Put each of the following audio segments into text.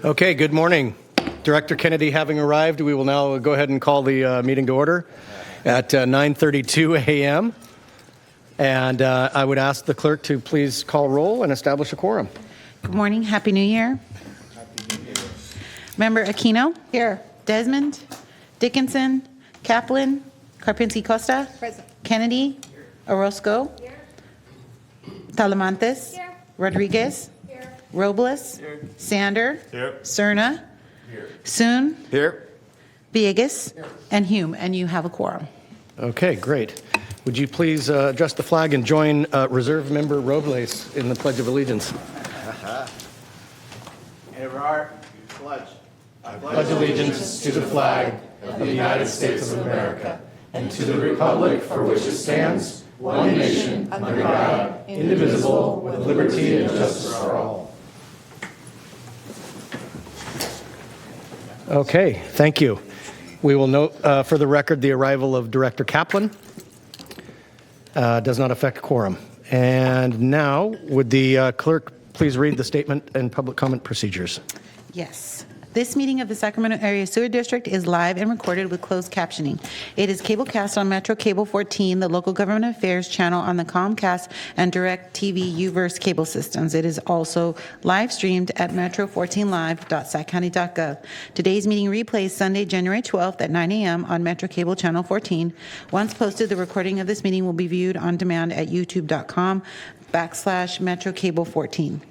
Okay, good morning. Director Kennedy having arrived, we will now go ahead and call the meeting to order at 9:32 a.m. And I would ask the clerk to please call roll and establish a quorum. Good morning. Happy New Year. Happy New Year. Member Aquino? Here. Desmond? Dickinson? Kaplan? Karpinski Costa? Present. Kennedy? Here. Orozco? Here. Talamantes? Here. Rodriguez? Here. Robles? Here. Sander? Here. Cerna? Here. Soon? Here. Villegas? And Hume. And you have a quorum. Okay, great. Would you please adjust the flag and join Reserve Member Robles in the Pledge of Allegiance? Everard, pledge. I pledge allegiance to the flag of the United States of America and to the republic for which it stands, one nation, under God, indivisible, with liberty and justice for all. Okay, thank you. We will note for the record the arrival of Director Kaplan. Does not affect quorum. And now, would the clerk please read the statement and public comment procedures? Yes. This meeting of the Sacramento Area Sewer District is live and recorded with closed captioning. It is cablecast on Metro Cable 14, the local government affairs channel on the Comcast and DirecTV Uverse cable systems. It is also live streamed at metro14live.saccounty.gov. Today's meeting replays Sunday, January 12th at 9 a.m. on Metro Cable Channel 14. Once posted, the recording of this meeting will be viewed on demand at youtube.com/Metro Cable 14.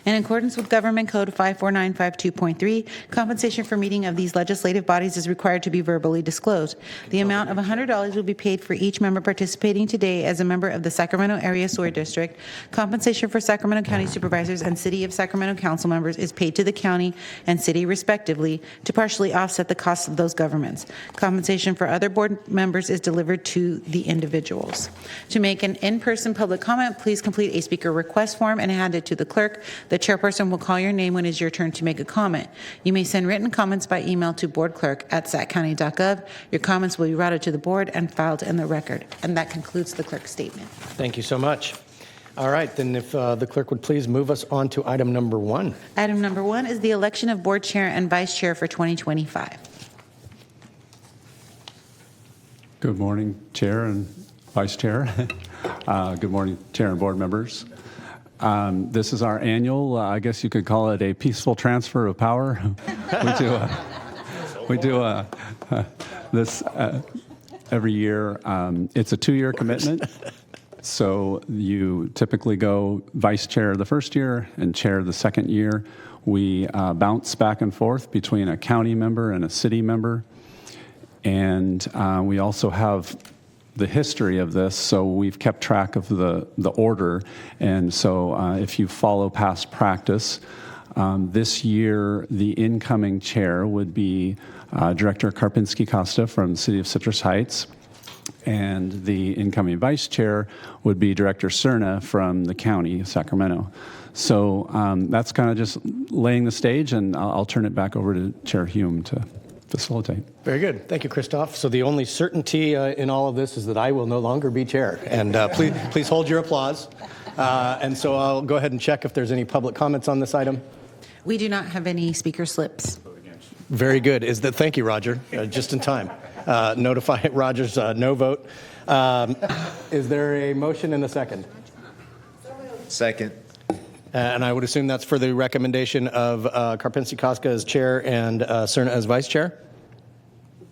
In accordance with Government Code 54952.3, compensation for meeting of these legislative bodies is required to be verbally disclosed. The amount of $100 will be paid for each member participating today as a member of the Sacramento Area Sewer District. Compensation for Sacramento County Supervisors and City of Sacramento Council members is paid to the county and city respectively to partially offset the costs of those governments. Compensation for other board members is delivered to the individuals. To make an in-person public comment, please complete a speaker request form and hand it to the clerk. The chairperson will call your name when it is your turn to make a comment. You may send written comments by email to boardclerk@saccounty.gov. Your comments will be routed to the board and filed in the record. And that concludes the clerk's statement. Thank you so much. All right, then if the clerk would please move us on to item number 1. Item number 1 is the election of board chair and vice chair for 2025. Good morning, Chair and Vice Chair. Good morning, Chair and board members. This is our annual, I guess you could call it a peaceful transfer of power. we do this every year. It's a 2-year commitment. So you typically go vice chair the first year and chair the second year. We bounce back and forth between a county member and a city member. And we also have the history of this, so we've kept track of the order. And so if you follow past practice, this year the incoming chair would be Director Karpinski Costa from the City of Citrus Heights, and the incoming vice chair would be Director Cerna from the County of Sacramento. So that's kind of just laying the stage, and I'll turn it back over to Chair Hume to facilitate. Very good. Thank you, Christoph. So the only certainty in all of this is that I will no longer be chair. And please hold your applause. And so I'll go ahead and check if there's any public comments on this item. We do not have any speaker slips. Very good. Thank you, Roger. Just in time. Notify Roger's no vote. Is there a motion and a second? Second. And I would assume that's for the recommendation of Karpinski Koska as chair and Cerna as vice chair?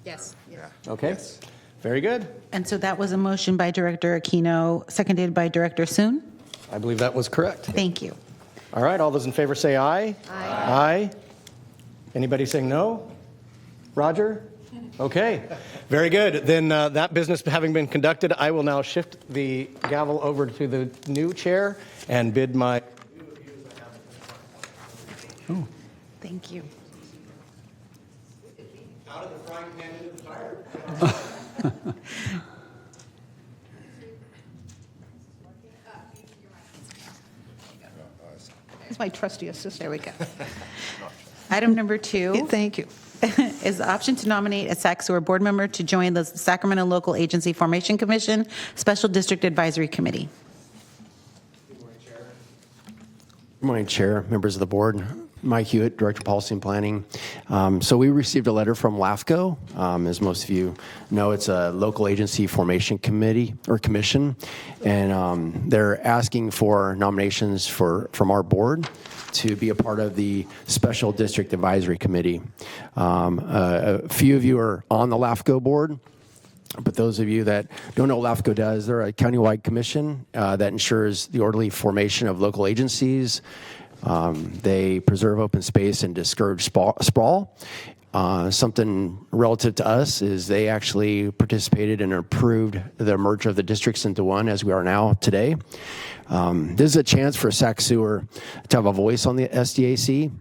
Yes. Yeah. Okay. Yes. Very good. And so that was a motion by Director Aquino, seconded by Director Soon. I believe that was correct. Thank you. All right. All those in favor say aye. Aye. Aye. Anybody saying no? Roger? Okay. Very good. Then that business having been conducted, I will now shift the gavel over to the new chair and bid my... Oh. Thank you. Out of the frying pan into the fire. He's my trusty assistant. There we go. Item number 2. Thank you. Is the option to nominate a SacSewer board member to join the Sacramento Local Agency Formation Commission Special District Advisory Committee. Good morning, Chair, members of the board. Mike Hewitt, Director of Policy and Planning. So we received a letter from LAFCO. As most of you know, it's a local agency formation committee or commission, and they're asking for nominations from our board to be a part of the Special District Advisory Committee. A few of you are on the LAFCO board. But those of you that don't know what LAFCO does, they're a countywide commission that ensures the orderly formation of local agencies. They preserve open space and discourage sprawl. Something relative to us is they actually participated and approved the merger of the districts into one as we are now today. This is a chance for SacSewer to have a voice on the SDAC.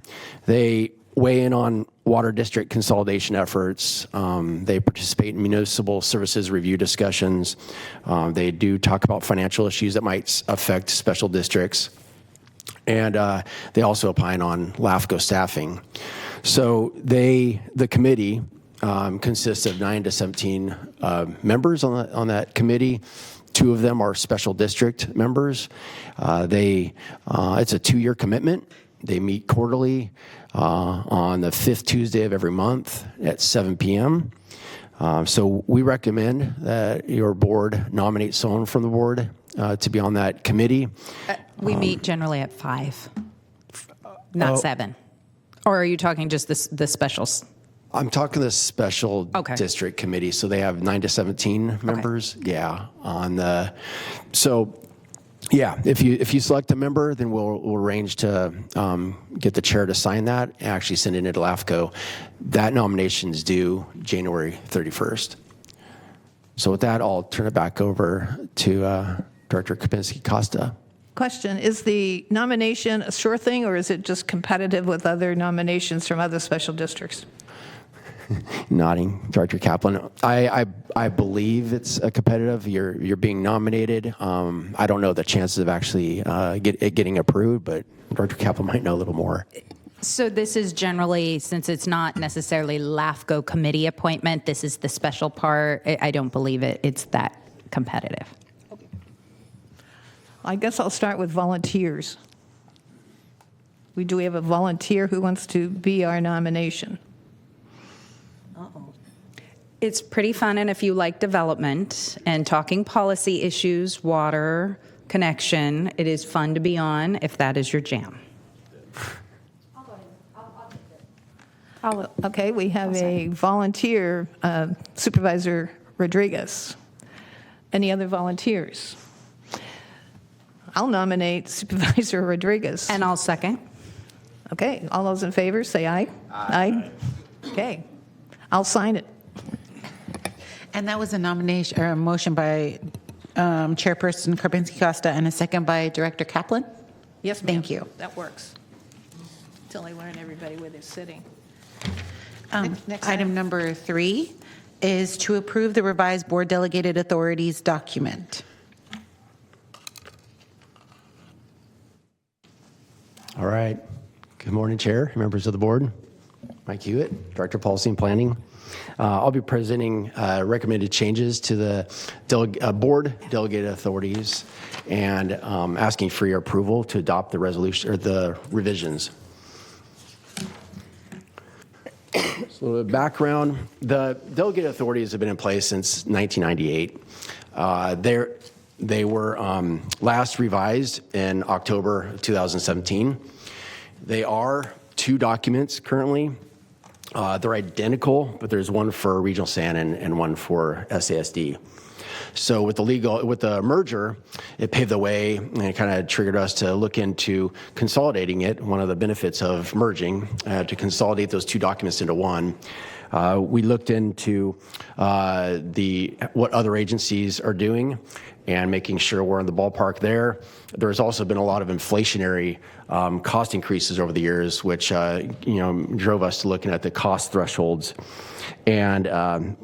They weigh in on water district consolidation efforts. They participate in municipal services review discussions. They do talk about financial issues that might affect special districts. And they also opine on LAFCO staffing. So the committee consists of 9 to 17 members on that committee. 2 of them are special district members. It's a 2-year commitment. They meet quarterly on the 5th Tuesday of every month at 7 p.m. So we recommend that your board nominate someone from the board to be on that committee. We meet generally at 5, not 7. Or are you talking just the specials? I'm talking the special district committee. So they have 9 to 17 members. Okay. Yeah. Yeah, if you select a member, then we'll arrange to get the chair to sign that and actually send it into LAFCO. That nomination is due January 31st. So with that, I'll turn it back over to Director Kapinski-Costa. Question, is the nomination a sure thing, or is it just competitive with other nominations from other special districts? Nodding, Director Kaplan. I believe it's a competitive. You're being nominated. I don't know the chances of actually it getting approved, but Director Kaplan might know a little more. So this is generally, since it's not necessarily LAFCO committee appointment, this is the special part. I don't believe it's that competitive. I guess I'll start with volunteers. Do we have a volunteer who wants to be our nomination? It's pretty fun, and if you like development and talking policy issues, water, connection, it is fun to be on if that is your jam. Okay, we have a volunteer, Supervisor Rodriguez. Any other volunteers? I'll nominate Supervisor Rodriguez. And I'll second. Okay, all those in favor, say aye. Aye. Okay, I'll sign it. And that was a nomination or a motion by Chairperson Karpinski-Costa and a second by Director Kaplan. Yes, ma'am. Thank you. That works. Until I learn everybody where they're sitting. Next Item number 3 is to approve the revised board delegated authorities document. All right. Good morning, Chair, members of the board. Mike Hewitt, Director of Policy and Planning. I'll be presenting recommended changes to the board delegated authorities and asking for your approval to adopt the resolution or the revisions. So a little bit of background. The delegated authorities have been in place since 1998. They were last revised in October 2017. They are 2 documents currently. They're identical, but there's one for Regional SAN and one for SASD. So with the merger, it paved the way and it kind of triggered us to look into consolidating it. One of the benefits of merging, to consolidate those 2 documents into one. We looked into what other agencies are doing and making sure we're in the ballpark there. There's also been a lot of inflationary cost increases over the years, which drove us to looking at the cost thresholds. And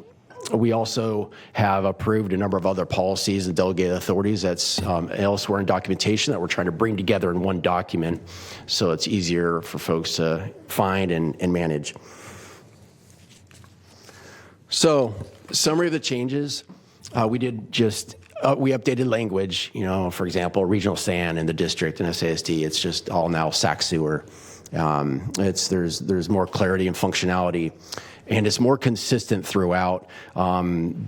we also have approved a number of other policies and delegated authorities that's elsewhere in documentation that we're trying to bring together in one document so it's easier for folks to find and manage. So, summary of the changes. We did just we updated language, for example, regional SAN in the district and SASD, it's just all now SacSewer. There's more clarity and functionality, and it's more consistent throughout.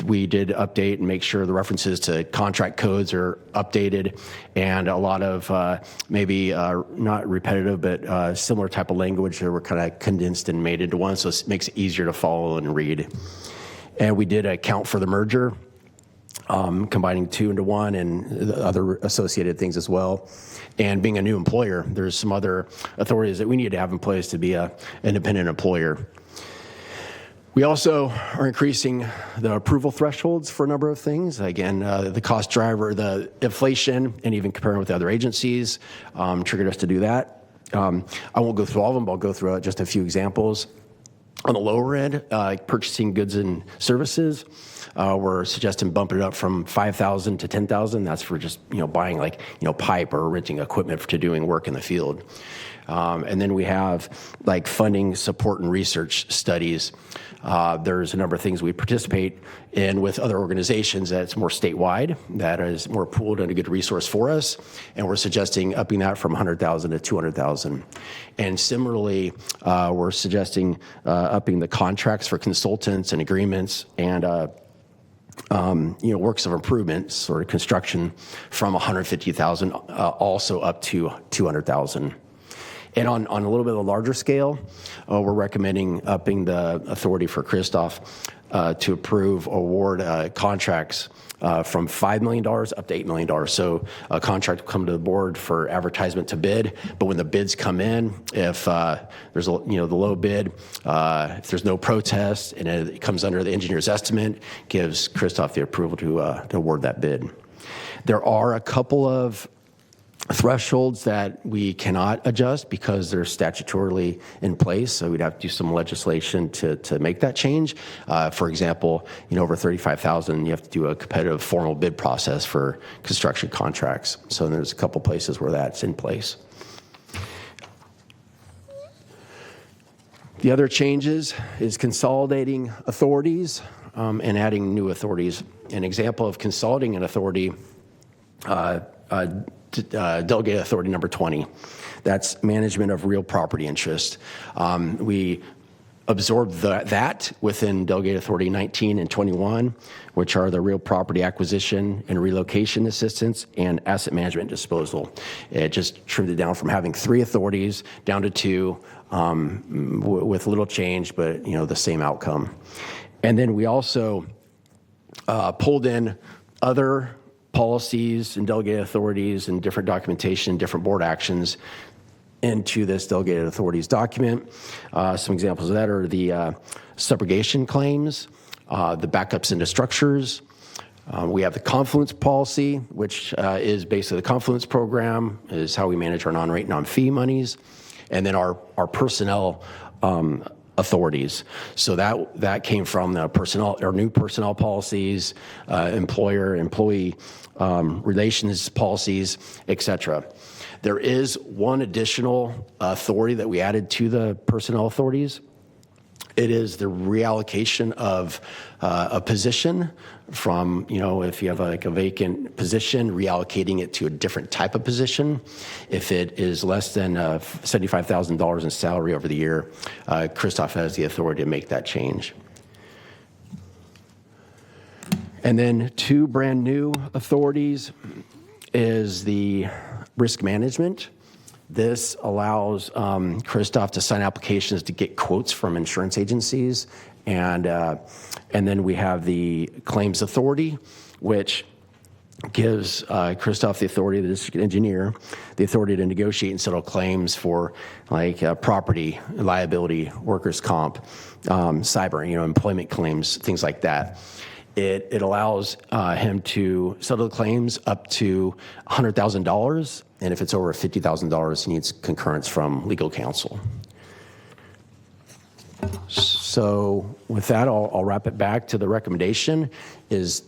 We did update and make sure the references to contract codes are updated, and a lot of maybe not repetitive, but similar type of language that were kind of condensed and made into one, so it makes it easier to follow and read. And we did account for the merger, combining 2 into 1 and the other associated things as well. And being a new employer, there's some other authorities that we need to have in place to be an independent employer. We also are increasing the approval thresholds for a number of things. Again, the cost driver, the inflation, and even comparing with the other agencies triggered us to do that. I won't go through all of them, but I'll go through just a few examples. On the lower end, purchasing goods and services, we're suggesting bumping it up from $5,000 to $10,000. That's for just buying pipe or renting equipment to doing work in the field. And then we have funding, support, and research studies. There's a number of things we participate in with other organizations that's more statewide, that is more pooled and a good resource for us. And we're suggesting upping that from $100,000 to $200,000. And similarly, we're suggesting upping the contracts for consultants and agreements and works of improvement, sort of construction, from $150,000 also up to $200,000. And on a little bit of a larger scale, we're recommending upping the authority for Christoph to approve award contracts from $5 million up to $8 million. So a contract will come to the board for advertisement to bid, but when the bids come in, if there's the low bid, if there's no protest and it comes under the engineer's estimate, gives Christoph the approval to award that bid. There are a couple of thresholds that we cannot adjust because they're statutorily in place, so we'd have to do some legislation to make that change. For example, over $35,000, you have to do a competitive formal bid process for construction contracts. So there's a couple places where that's in place. The other changes is consolidating authorities and adding new authorities. An example of consolidating an authority, Delegated Authority number 20. That's management of real property interest. We absorbed that within Delegated Authority 19 and 21, which are the real property acquisition and relocation assistance and asset management disposal. It just trimmed it down from having 3 authorities down to 2 with little change, but the same outcome. And then we also pulled in other policies and delegated authorities and different documentation, different board actions into this delegated authorities document. Some examples of that are the subrogation claims, the backups into structures. We have the confluence policy, which is basically the confluence program, is how we manage our non-rate, non-fee monies. And then our personnel authorities. So that came from the personnel, our new personnel policies, employer-employee relations policies, et cetera. There is one additional authority that we added to the personnel authorities. It is the reallocation of a position from, if you have a vacant position, reallocating it to a different type of position. If it is less than $75,000 in salary over the year, Christoph has the authority to make that change. And then 2 brand new authorities is the risk management. This allows Christoph to sign applications to get quotes from insurance agencies. And then we have the claims authority, which gives Christoph the authority, the district engineer, the authority to negotiate and settle claims for property, liability, workers' comp, cyber, employment claims, things like that. It allows him to settle claims up to $100,000, and if it's over $50,000, he needs concurrence from legal counsel. So with that, I'll wrap it back to the recommendation is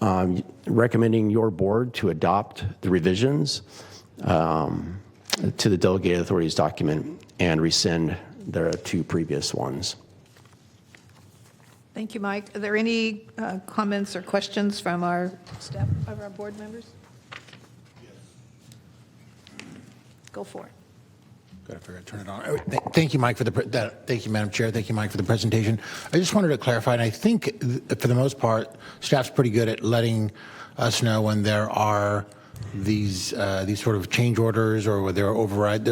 recommending your board to adopt the revisions to the delegated authorities document and rescind the 2 previous ones. Thank you, Mike. Are there any comments or questions from our staff, of our board members? Go for it. Got to figure out turn it on. Thank you, Mike, for thank you, Madam Chair. Thank you, Mike, for the presentation. I just wanted to clarify, and I think for the most part, staff's pretty good at letting us know when there are these sort of change orders or where there are override.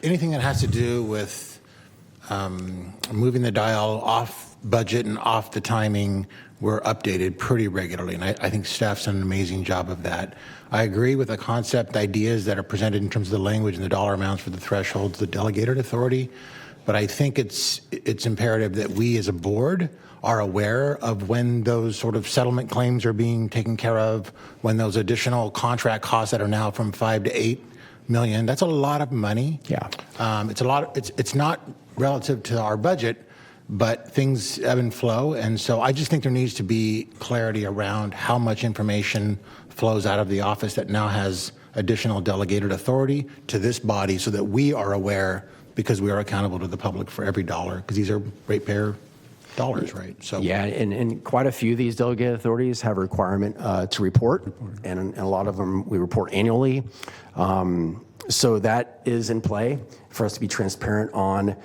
Anything that has to do with moving the dial off budget and off the timing, we're updated pretty regularly, and I think staff's done an amazing job of that. I agree with the concept ideas that are presented in terms of the language and the dollar amounts for the thresholds, the delegated authority, but I think it's imperative that we as a board are aware of when those sort of settlement claims are being taken care of, when those additional contract costs that are now from 5 to 8 million. That's a lot of money. Yeah. It's a lot. It's not relative to our budget, but things ebb and flow, and so I just think there needs to be clarity around how much information flows out of the office that now has additional delegated authority to this body, so that we are aware, because we are accountable to the public for every dollar, because these are ratepayer dollars, right? So Yeah, and quite a few of these delegated authorities have a requirement to report, and a lot of them we report annually. So that is in play for us to be transparent on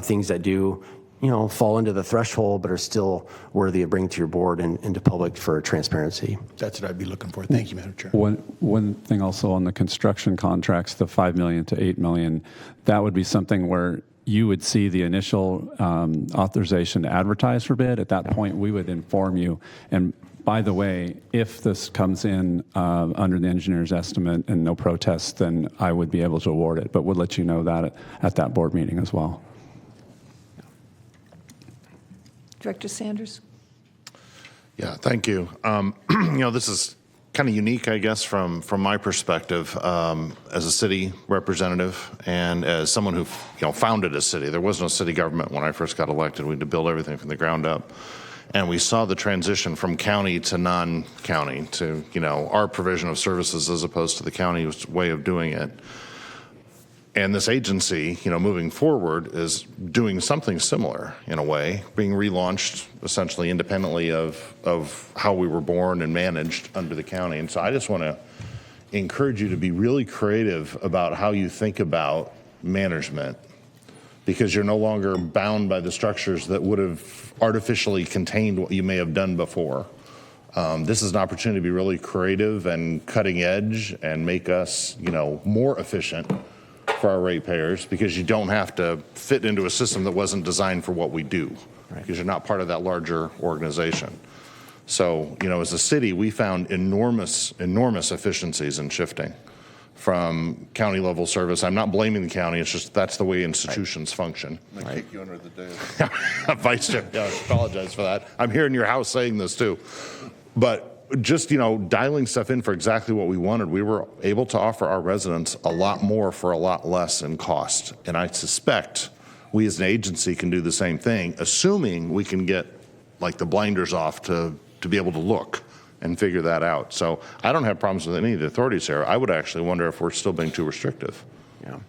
things that do, fall into the threshold, but are still worthy of bringing to your board and to public for transparency. that's what I'd be looking for. Thank you, Madam Chair. One thing also on the construction contracts, the 5 million to 8 million, that would be something where you would see the initial authorization to advertise for bid. At that point, we would inform you. And by the way, if this comes in under the engineer's estimate and no protests, then I would be able to award it. But we'll let you know that at that board meeting as well. Director Sanders? Yeah, thank you. This is kind of unique, I guess, from my perspective as a city representative and as someone who founded a city. There was no city government when I first got elected. We had to build everything from the ground up. And we saw the transition from county to non-county to, our provision of services as opposed to the county's way of doing it. And this agency, moving forward is doing something similar in a way, being relaunched essentially independently of how we were born and managed under the county. And so I just want to encourage you to be really creative about how you think about management, because you're no longer bound by the structures that would have artificially contained what you may have done before. This is an opportunity to be really creative and cutting edge and make us, more efficient for our ratepayers, because you don't have to fit into a system that wasn't designed for what we do, because you're not part of that larger organization. So, as a city, we found enormous efficiencies in shifting from county level service. I'm not blaming the county, it's just that's the way institutions function. I kick you under the desk. Vice Chair, I apologize for that. I'm here in your house saying this too. But just, dialing stuff in for exactly what we wanted, we were able to offer our residents a lot more for a lot less in cost. And I suspect we as an agency can do the same thing, assuming we can get the blinders off to be able to look and figure that out. So I don't have problems with any of the authorities here. I would actually wonder if we're still being too restrictive. Yeah.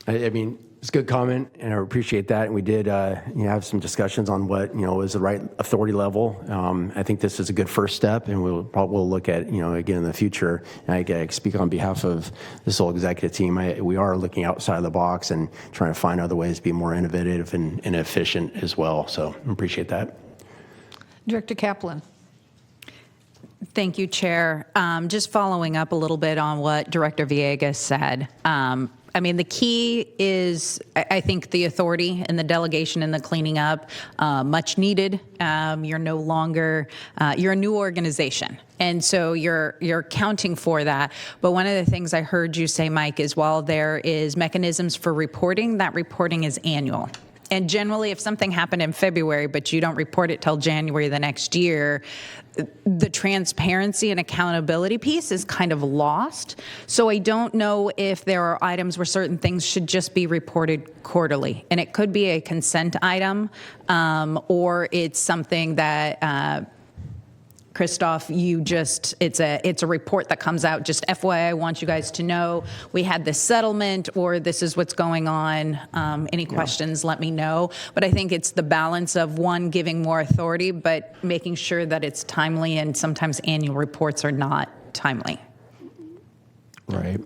I mean, it's a good comment, and I appreciate that. And we did have some discussions on what, is the right authority level. I think this is a good first step, and we'll look at, again in the future. And I speak on behalf of this whole executive team. We are looking outside the box and trying to find other ways to be more innovative and efficient as well. So I appreciate that. Director Kaplan? Thank you, Chair. Just following up a little bit on what Director Villegas said. The key is, I think, the authority and the delegation and the cleaning up, much needed. You're no longer, you're a new organization. And so you're accounting for that. But one of the things I heard you say, Mike, is while there is mechanisms for reporting, that reporting is annual. And generally, if something happened in February, but you don't report it till January the next year, the transparency and accountability piece is kind of lost. So I don't know if there are items where certain things should just be reported quarterly. And it could be a consent item, or it's something that Christoph, it's a report that comes out, just FYI, I want you guys to know we had this settlement or this is what's going on. Any questions, let me know. But I think it's the balance of one, giving more authority, but making sure that it's timely, and sometimes annual reports are not timely. Right.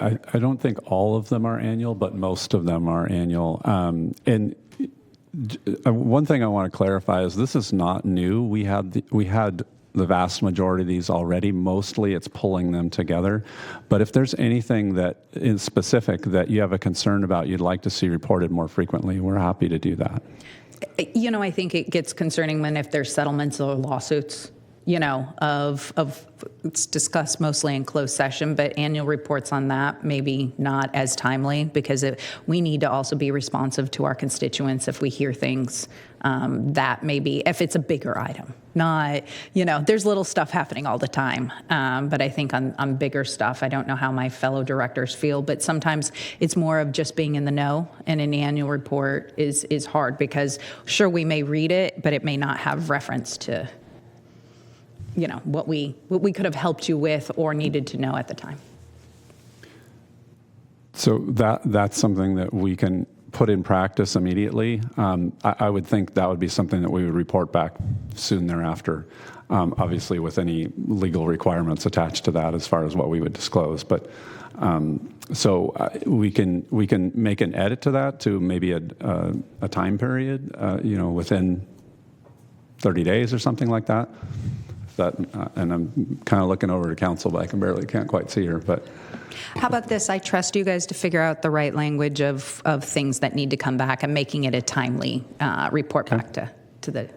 I don't think all of them are annual, but most of them are annual. And one thing I want to clarify is this is not new. We had the vast majority of these already. Mostly it's pulling them together. But if there's anything that is specific that you have a concern about, you'd like to see reported more frequently, we're happy to do that. I think it gets concerning if there's settlements or lawsuits, of it's discussed mostly in closed session, but annual reports on that maybe not as timely, because we need to also be responsive to our constituents if we hear things that maybe, if it's a bigger item, not, there's little stuff happening all the time. But I think on bigger stuff, I don't know how my fellow directors feel, but sometimes it's more of just being in the know, and an annual report is hard because sure, we may read it, but it may not have reference to what we could have helped you with or needed to know at the time. So that's something that we can put in practice immediately. I would think that would be something that we would report back soon thereafter, obviously with any legal requirements attached to that as far as what we would disclose. But we can make an edit to that to maybe a time period, within 30 days or something like that. And I'm kind of looking over to council, but I can't quite see her. But how about this? I trust you guys to figure out the right language of things that need to come back and making it a timely report back to the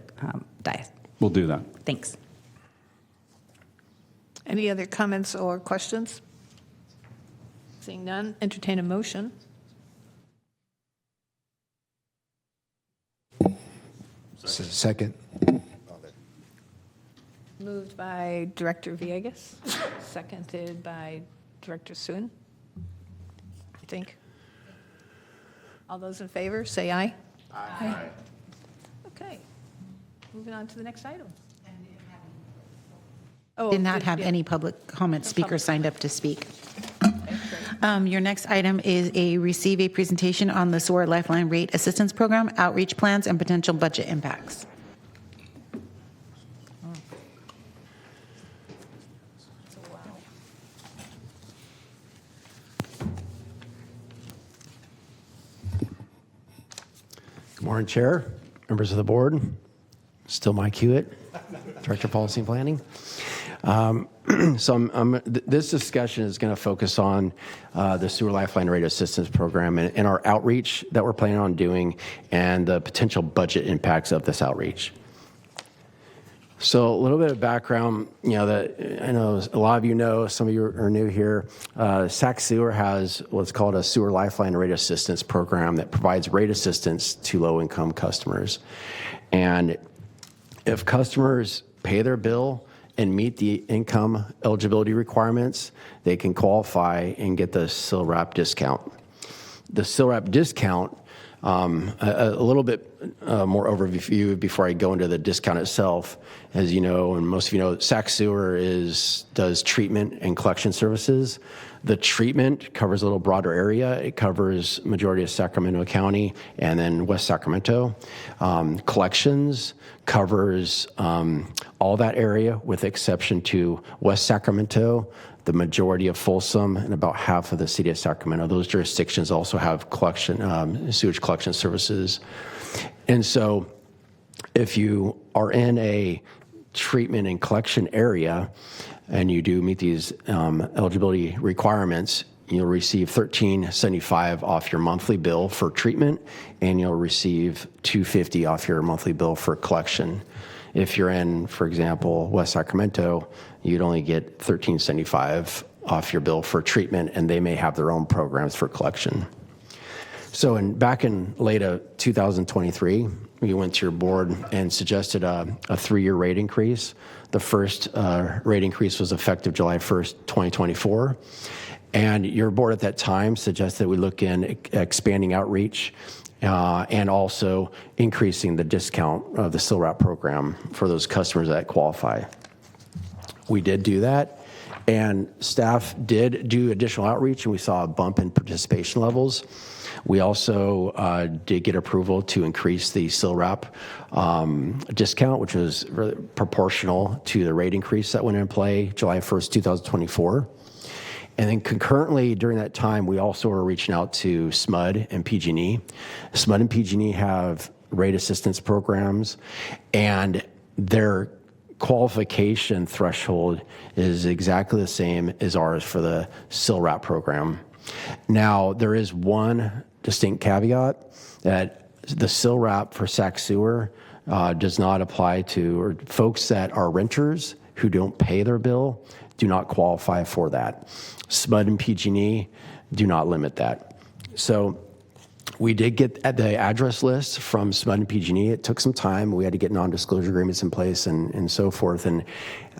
dais. We'll do that. Thanks. Any other comments or questions? Seeing none, entertain a motion. Second. Moved by Director Villegas, seconded by Director Suen, I think. All those in favor, say aye. Aye. Okay. Moving on to the next item. Did not have any public comment speakers signed up to speak. Your next item is receive a presentation on the SOAR Lifeline Rate Assistance Program, outreach plans, and potential budget impacts. Good morning, Chair, members of the board. Still Mike Hewitt, Director of Policy and Planning. This discussion is going to focus on the Sewer Lifeline Rate Assistance Program and our outreach that we're planning on doing and the potential budget impacts of this outreach. So a little bit of background, that I know a lot of you know, some of you are new here. SacSewer has what's called a Sewer Lifeline Rate Assistance Program that provides rate assistance to low-income customers. And if customers pay their bill and meet the income eligibility requirements, they can qualify and get the SILRAP discount. The SILRAP discount, a little bit more overview before I go into the discount itself. As you know, and most of you know, SacSewer does treatment and collection services. The treatment covers a little broader area. It covers majority of Sacramento County and then West Sacramento. Collections covers all that area with exception to West Sacramento, the majority of Folsom, and about half of the city of Sacramento. Those jurisdictions also have sewage collection services. And so if you are in a treatment and collection area and you do meet these eligibility requirements, you'll receive $13.75 off your monthly bill for treatment, and you'll receive $2.50 off your monthly bill for collection. If you're in, for example, West Sacramento, you'd only get $13.75 off your bill for treatment, and they may have their own programs for collection. So back in late 2023, we went to your board and suggested a 3-year rate increase. The first rate increase was effective July 1st, 2024. And your board at that time suggested we look in expanding outreach and also increasing the discount of the SILRAP program for those customers that qualify. we did do that. And staff did do additional outreach, and we saw a bump in participation levels. We also did get approval to increase the SILRAP discount, which was really proportional to the rate increase that went in play July 1st, 2024. And then concurrently during that time, we also were reaching out to SMUD and PG&E. SMUD and PG&E have rate assistance programs, and their qualification threshold is exactly the same as ours for the SILRAP program. Now, there is one distinct caveat that the SILRAP for SacSewer does not apply to, or folks that are renters who don't pay their bill do not qualify for that. SMUD and PG&E do not limit that. So we did get at the address list from SMUD and PG&E. It took some time. We had to get non-disclosure agreements in place and so forth. And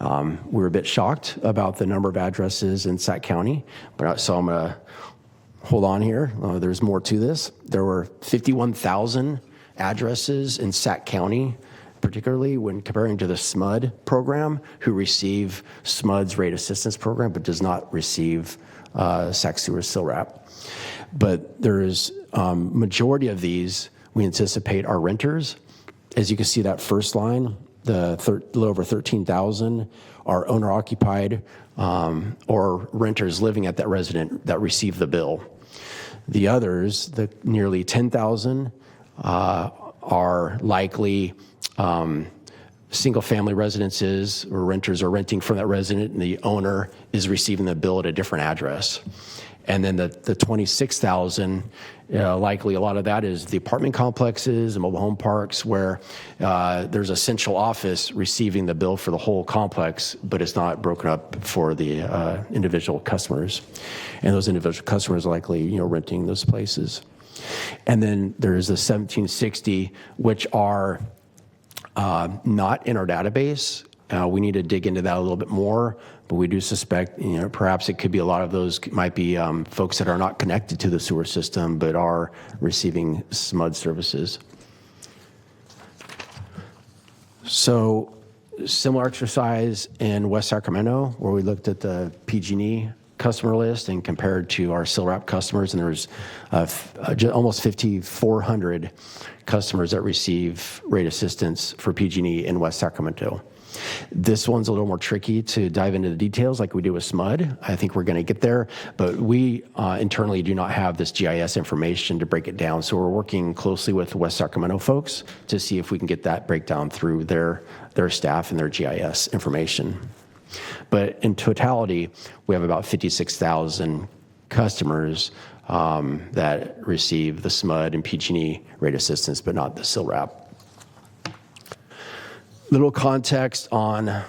we were a bit shocked about the number of addresses in Sac County. So I'm going to hold on here. There's more to this. There were 51,000 addresses in Sac County, particularly when comparing to the SMUD program, who receive SMUD's rate assistance program, but does not receive SacSewer SILRAP. But there's majority of these we anticipate are renters. As you can see, that first line, the little over 13,000 are owner-occupied or renters living at that resident that receive the bill. The others, the nearly 10,000, are likely single-family residences or renters are renting from that resident, and the owner is receiving the bill at a different address. And then the 26,000, likely a lot of that is the apartment complexes and mobile home parks where there's a central office receiving the bill for the whole complex, but it's not broken up for the individual customers. And those individual customers are likely, renting those places. And then there's the 1760, which are not in our database. We need to dig into that a little bit more, but we do suspect, perhaps it could be a lot of those might be folks that are not connected to the sewer system, but are receiving SMUD services. So similar exercise in West Sacramento, where we looked at the PG&E customer list and compared to our SILRAP customers, and there's almost 5,400 customers that receive rate assistance for PG&E in West Sacramento. This one's a little more tricky to dive into the details like we do with SMUD. I think we're going to get there, but we internally do not have this GIS information to break it down, so we're working closely with West Sacramento folks to see if we can get that breakdown through their staff and their GIS information. But in totality, we have about 56,000 customers that receive the SMUD and PG&E rate assistance, but not the SILRAP. Little context on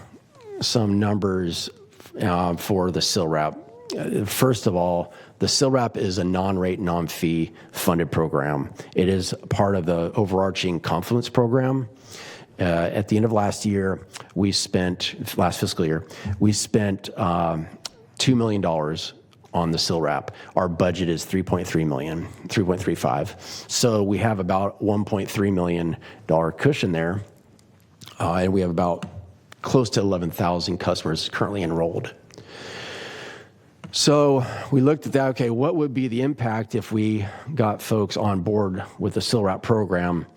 some numbers for the SILRAP. First of all, the SILRAP is a non-rate, non-fee funded program. It is part of the overarching Confluence program. At the end of last fiscal year, we spent $2 million on the SILRAP. Our budget is $3.35. So we have about $1.3 million cushion there. And we have about close to 11,000 customers currently enrolled. So we looked at that, okay, what would be the impact if we got folks on board with the SILRAP program?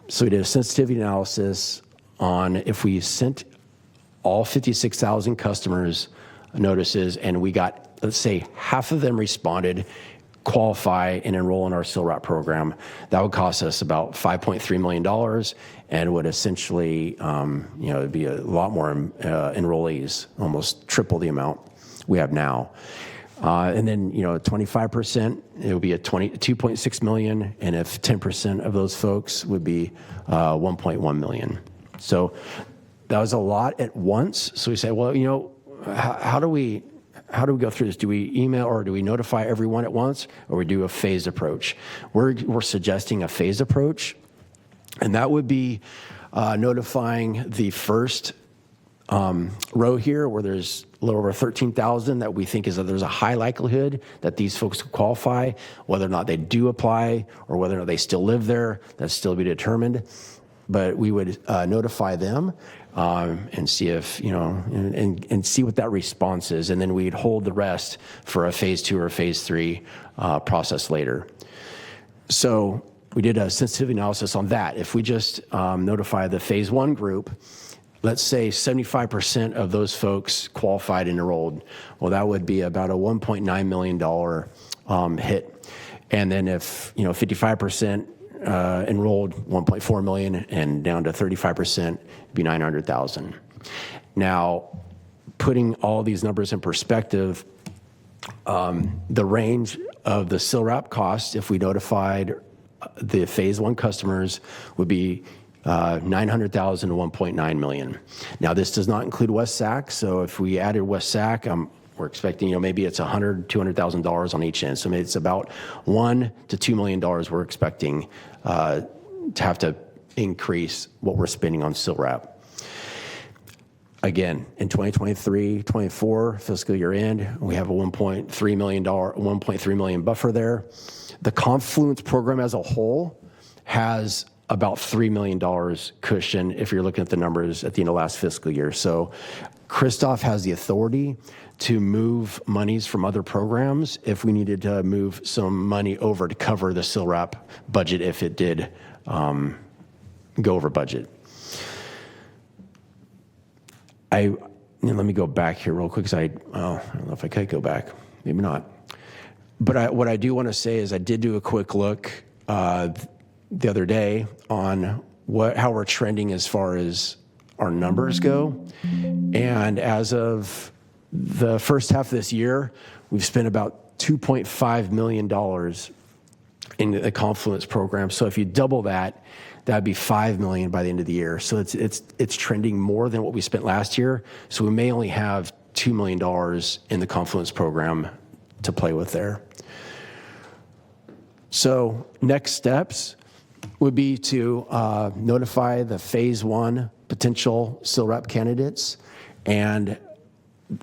So we did a sensitivity analysis on if we sent all 56,000 customers notices and we got, let's say, half of them responded, qualify and enroll in our SILRAP program, that would cost us about $5.3 million and would essentially, it'd be a lot more enrollees, almost triple the amount we have now. And then, 25%, it would be at $2.6 million, and if 10% of those folks would be $1.1 million. So that was a lot at once. So we say, well, how do we go through this? Do we email or do we notify everyone at once, or we do a phased approach? We're suggesting a phased approach, and that would be notifying the first row here where there's a little over 13,000 that we think is that there's a high likelihood that these folks could qualify. Whether or not they do apply or whether or not they still live there, that's still to be determined. but we would notify them and see if, and see what that response is. And then we'd hold the rest for a phase 2 or phase 3 process later. So we did a sensitivity analysis on that. If we just notify the phase 1 group, let's say 75% of those folks qualified and enrolled, well, that would be about a $1.9 million hit. And then if 55% enrolled, 1.4 million, and down to 35%, it'd be 900,000. Now, putting all these numbers in perspective, the range of the SILRAP cost, if we notified the phase 1 customers, would be 900,000 to 1.9 million. Now, this does not include West Sac, so if we added West Sac, we're expecting, maybe it's $100,000, $200,000 on each end. So maybe it's about $1 to $2 million we're expecting to have to increase what we're spending on SILRAP. Again, in 2023-24 fiscal year end, we have a $1.3 million buffer there. The Confluence program as a whole has about $3 million cushion if you're looking at the numbers at the end of last fiscal year. So Christoph has the authority to move monies from other programs if we needed to move some money over to cover the SILRAP budget if it did go over budget. Let me go back here real quick because I don't know if I could go back. Maybe not. But what I do want to say is I did do a quick look the other day on how we're trending as far as our numbers go. And as of the first half of this year, we've spent about $2.5 million in the Confluence program. So if you double that, that'd be $5 million by the end of the year. So it's trending more than what we spent last year. So we may only have $2 million in the Confluence program to play with there. So next steps would be to notify the phase 1 potential SILRAP candidates and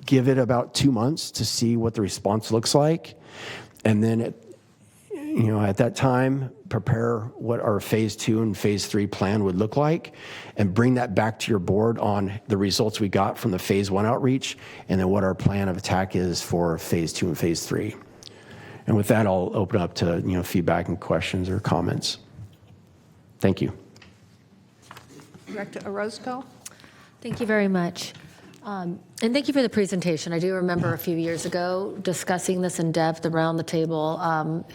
give it about 2 months to see what the response looks like. And then at that time, prepare what our phase 2 and phase 3 plan would look like and bring that back to your board on the results we got from the phase 1 outreach and then what our plan of attack is for phase 2 and phase 3. And with that, I'll open up to feedback and questions or comments. Thank you. Director Orozco? Thank you very much. And thank you for the presentation. I do remember a few years ago discussing this in depth around the table,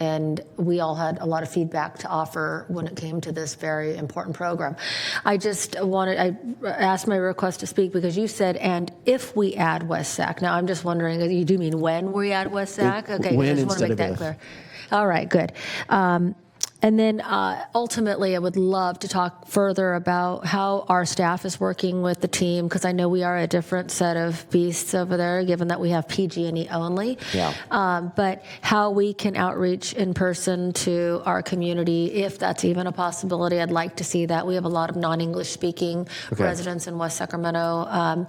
and we all had a lot of feedback to offer when it came to this very important program. I asked my request to speak because you said, and if we add West Sac. Now, I'm just wondering, you do mean when we add West Sac? Okay, when I just want to make that clear. All right, good. And then ultimately, I would love to talk further about how our staff is working with the team, because I know we are a different set of beasts over there, given that we have PG&E only. Yeah. But how we can outreach in person to our community, if that's even a possibility. I'd like to see that. We have a lot of non-English speaking residents in West Sacramento,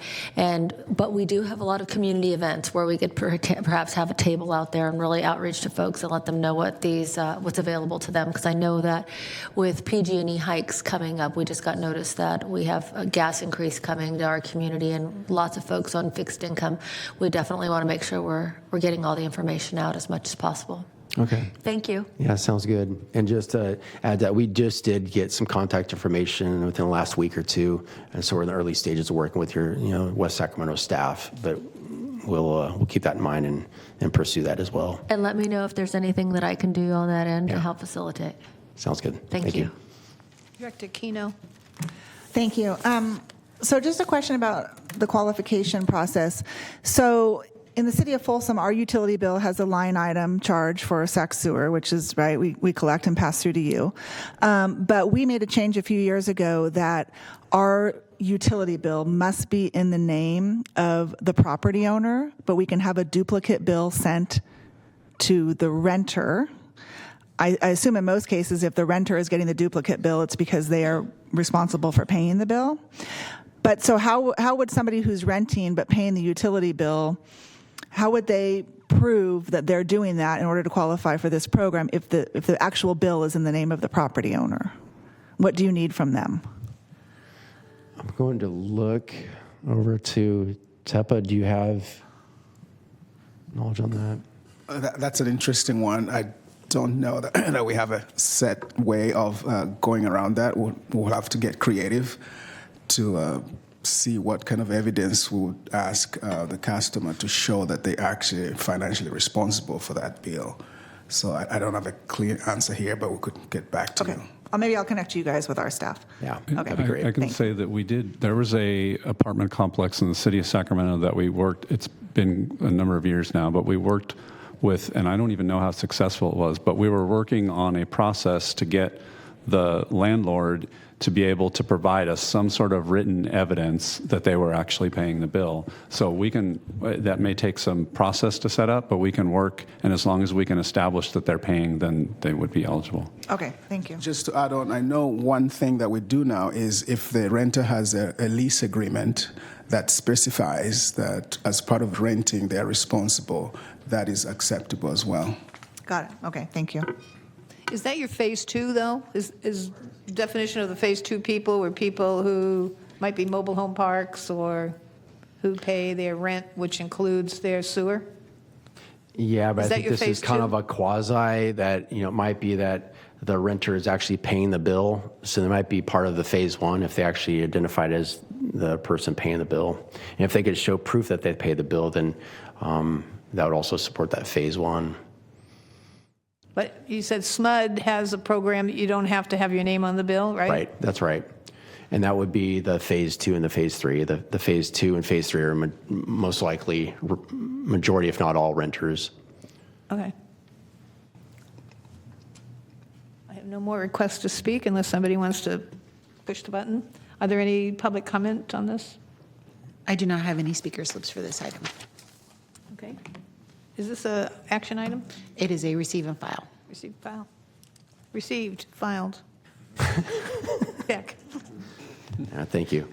but we do have a lot of community events where we could perhaps have a table out there and really outreach to folks and let them know what's available to them. Because I know that with PG&E hikes coming up, we just got notice that we have a gas increase coming to our community and lots of folks on fixed income. We definitely want to make sure we're getting all the information out as much as possible. Okay. Thank you. Yeah, sounds good. And just to add that, we just did get some contact information within the last week or two, and so we're in the early stages of working with your West Sacramento staff. But we'll keep that in mind and pursue that as well. And let me know if there's anything that I can do on that end to help facilitate. Sounds good. Thank you. Director Keno? Thank you. So just a question about the qualification process. So in the city of Folsom, our utility bill has a line item charge for SacSewer, which is, right, we collect and pass through to you. But we made a change a few years ago that our utility bill must be in the name of the property owner, but we can have a duplicate bill sent to the renter. I assume in most cases, if the renter is getting the duplicate bill, it's because they are responsible for paying the bill. But so how would somebody who's renting but paying the utility bill, how would they prove that they're doing that in order to qualify for this program if the actual bill is in the name of the property owner? What do you need from them? I'm going to look over to Tepa. Do you have knowledge on that? That's an interesting one. I don't know that, that we have a set way of going around that. We'll have to get creative to see what kind of evidence we would ask the customer to show that they actually financially responsible for that bill. So I don't have a clear answer here, but we could get back to you. Maybe I'll connect you guys with our staff. Yeah, Okay. that'd be great. I can say that we did. There was a apartment complex in the city of Sacramento that we worked. It's been a number of years now, but we worked with, and I don't even know how successful it was, but we were working on a process to get the landlord to be able to provide us some sort of written evidence that they were actually paying the bill. So we can, that may take some process to set up, but we can work, and as long as we can establish that they're paying, then they would be eligible. Okay, thank you. Just to add on, I know one thing that we do now is if the renter has a lease agreement that specifies that as part of renting they're responsible, that is acceptable as well. Got it. Okay, thank you. Is that your phase two, though? Is definition of the phase two people were people who might be mobile home parks or who pay their rent, which includes their sewer? Yeah, but Is I that think your this phase is kind two? of a quasi that, it might be that the renter is actually paying the bill. So they might be part of the phase one if they actually identified as the person paying the bill. And if they could show proof that they pay the bill, then that would also support that phase one. But you said SMUD has a program that you don't have to have your name on the bill, right? Right, that's right. And that would be the phase two and the phase three. The phase two and phase three are most likely majority, if not all, renters. Okay. I have no more requests to speak unless somebody wants to push the button. Are there any public comment on this? I do not have any speaker slips for this item. Okay. Is this a action item? It is a receive and file. Received, file. Received, filed. Check. Thank you.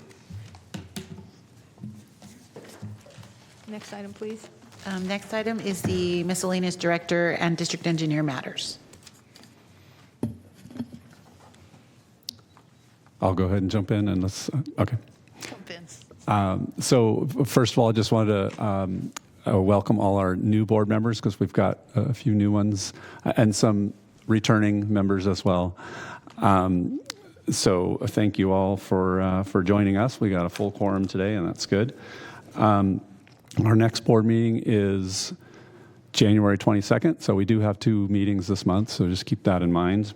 Next item, please. Next item is the miscellaneous director and district engineer matters. I'll go ahead and jump in and let's, okay. Vince. So first of all, I just wanted to welcome all our new board members because we've got a few new ones and some returning members as well. So thank you all for joining us. We got a full quorum today, and that's good. Our next board meeting is January 22nd, so we do have 2 meetings this month, so just keep that in mind.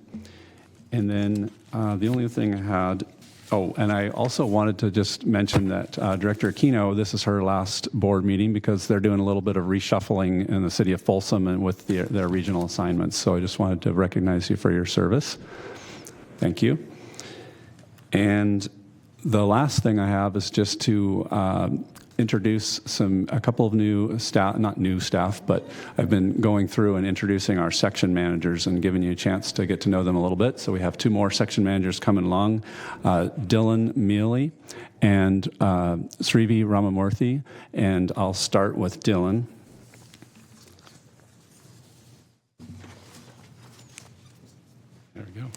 And then the only thing I had, and I also wanted to just mention that Director Aquino, this is her last board meeting because they're doing a little bit of reshuffling in the city of Folsom and with their regional assignments. So I just wanted to recognize you for your service. Thank you. And the last thing I have is just to introduce a couple of new staff, not new staff, but I've been going through and introducing our section managers and giving you a chance to get to know them a little bit. So we have 2 more section managers coming along, Dylan Mealy and Srivi Ramamurthy, and I'll start with Dylan. There we go.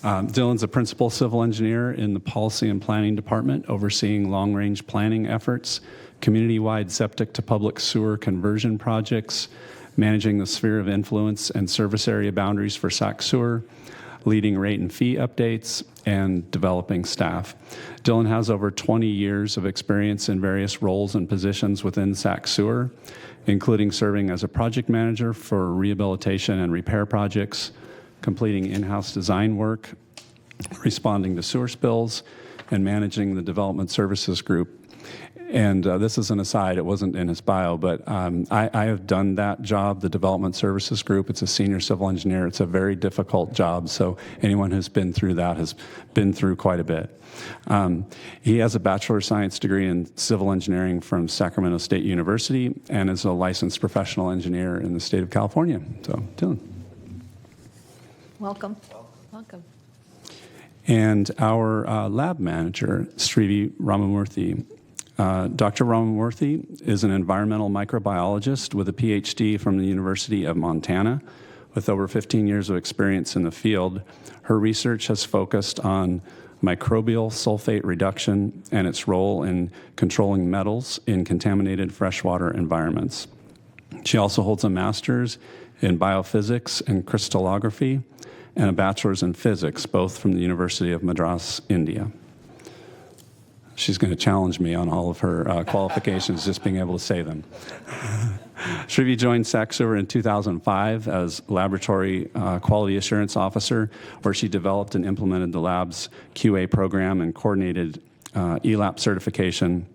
Dylan's a principal civil engineer in the Policy and Planning Department, overseeing long-range planning efforts, community-wide septic to public sewer conversion projects, managing the sphere of influence and service area boundaries for SacSewer, leading rate and fee updates, and developing staff. Dylan has over 20 years of experience in various roles and positions within SacSewer, including serving as a project manager for rehabilitation and repair projects, completing in-house design work, responding to sewer spills, and managing the development services group. And this is an aside, it wasn't in his bio, but I have done that job, the development services group. It's a senior civil engineer. It's a very difficult job, so anyone who's been through that has been through quite a bit. He has a Bachelor of Science degree in civil engineering from Sacramento State University and is a licensed professional engineer in the state of California. So, Dylan. Welcome. Welcome. And our lab manager, Srivi Ramamurthy. Dr. Ramamurthy is an environmental microbiologist with a PhD from the University of Montana. With over 15 years of experience in the field, her research has focused on microbial sulfate reduction, and its role in controlling metals in contaminated freshwater environments. She also holds a master's in biophysics and crystallography and a bachelor's in physics, both from the University of Madras, India. She's going to challenge me on all of her qualifications, just being able to say them. Shrivi joined SacSewer in 2005 as Laboratory Quality Assurance Officer, where she developed and implemented the lab's QA program and coordinated ELAP certification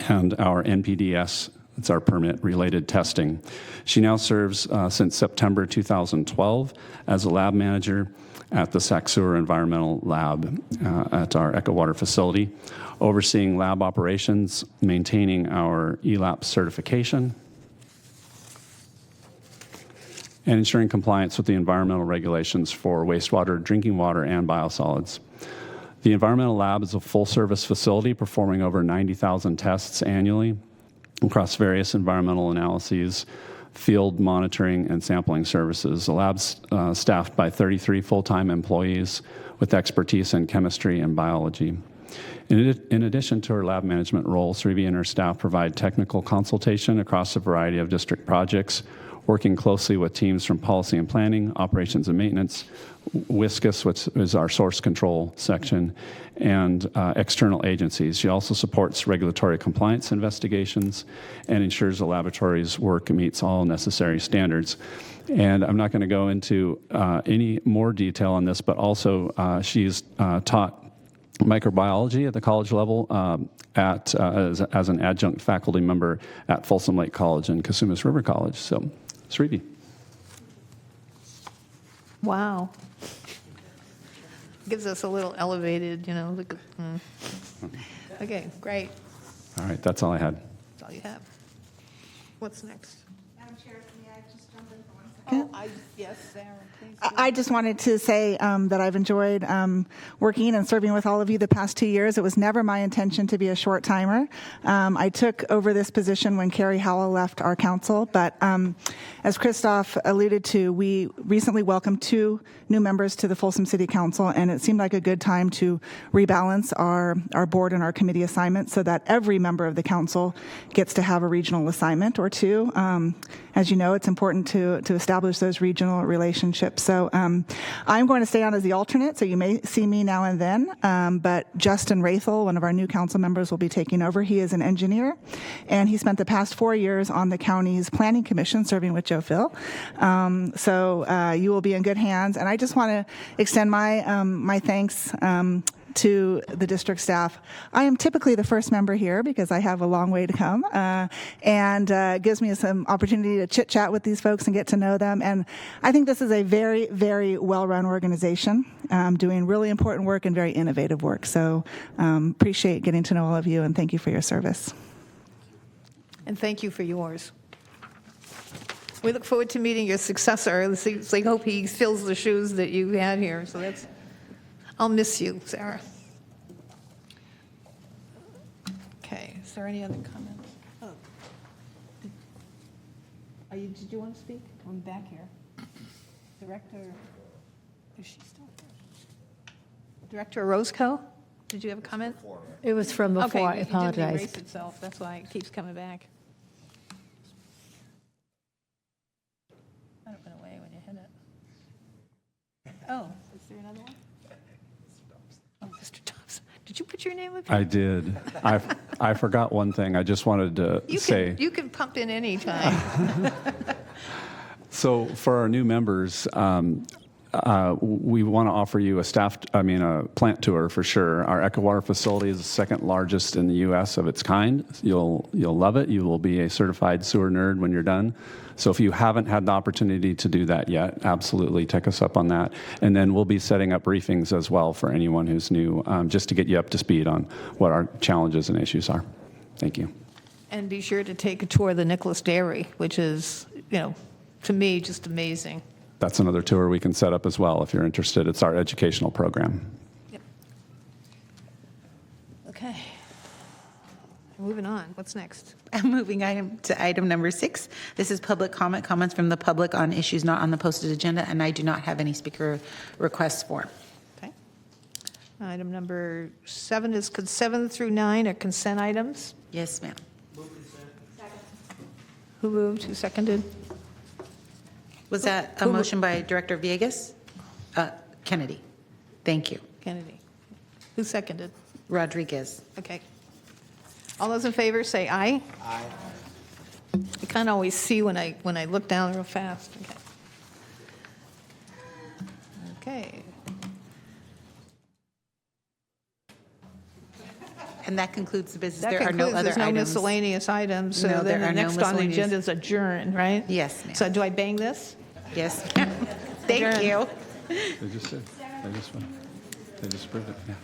and our NPDS, that's our permit-related testing. She now serves since September 2012 as a lab manager at the SacSewer Environmental Lab at our Echo Water facility, overseeing lab operations, maintaining our ELAP certification, and ensuring compliance with the environmental regulations for wastewater, drinking water, and biosolids. The Environmental Lab is a full-service facility performing over 90,000 tests annually across various environmental analyses, field monitoring, and sampling services. The lab's staffed by 33 full-time employees with expertise in chemistry and biology. In addition to her lab management role, Srivi and her staff provide technical consultation across a variety of district projects, working closely with teams from policy and planning, operations and maintenance, WISCUS, which is our source control section, and external agencies. She also supports regulatory compliance investigations and ensures the laboratory's work meets all necessary standards. And I'm not going to go into any more detail on this, but also she's taught microbiology at the college level as an adjunct faculty member at Folsom Lake College and Casumas River College. So, Srivi. Wow. Gives us a little elevated, look at, Okay, great. All right, that's all I had. That's all you have. What's next? Madam Chair, may I just jump in for 1 second? Yes, Sarah, please. I just wanted to say that I've enjoyed working and serving with all of you the past 2 years. It was never my intention to be a short timer. I took over this position when Carrie Howell left our council, but as Christoph alluded to, we recently welcomed 2 new members to the Folsom City Council, and it seemed like a good time to rebalance our board and our committee assignments so that every member of the council gets to have a regional assignment or 2. As you know, it's important to establish those regional relationships. So I'm going to stay on as the alternate, so you may see me now and then. But Justin Rathel, one of our new council members, will be taking over. He is an engineer, and he spent the past 4 years on the county's planning commission, serving with Joe Phil. So you will be in good hands. And I just want to extend my thanks to the district staff. I am typically the first member here because I have a long way to come, and it gives me some opportunity to chit-chat with these folks and get to know them. And I think this is a very, very well-run organization, doing really important work and very innovative work. So appreciate getting to know all of you, and thank you for your service. And thank you for yours. We look forward to meeting your successor. Let's hope he fills the shoes that you had here. So I'll miss you, Sarah. Okay, is there any other comments? Oh. Did you want to speak? I'm back here. Director, is she still here? Director Roscoe, did you have a comment? It was from before, I Okay, it didn't apologize. erase itself, that's why it keeps coming back. That went away when you hit it. Oh, is there another one? Oh, Mr. Thompson. Did you put your name up here? I did. I forgot one thing. I just wanted to say. You can pump in any time. So for our new members, we want to offer you a plant tour for sure. Our Echo Water facility is the second largest in the U.S. of its kind. You'll love it. You will be a certified sewer nerd when you're done. So if you haven't had the opportunity to do that yet, absolutely take us up on that. And then we'll be setting up briefings as well for anyone who's new, just to get you up to speed on what our challenges and issues are. Thank you. And be sure to take a tour of the Nicholas Dairy, which is, to me, just amazing. That's another tour we can set up as well if you're interested. It's our educational program. Yep. Okay. Moving on. What's next? Moving to item number 6. This is public comment, comments from the public on issues not on the posted agenda, and I do not have any speaker requests for. Okay. Item number 7 is 7 through 9 are consent items. Yes, ma'am. Who moved? Who seconded? Was that a motion by Director Villegas? Kennedy. Thank you. Kennedy. Who seconded? Rodriguez. Okay. All those in favor say aye. Aye. I can't always see when I look down real fast. Okay. And that concludes the business. That There are no concludes, other there's no items. miscellaneous items, so No, there then the are no next on the miscellaneous. agenda is adjourn, right? Yes, ma'am. So do I bang this? Yes, ma'am. Thank Adjourn. you. They just said, they just approved it, yeah.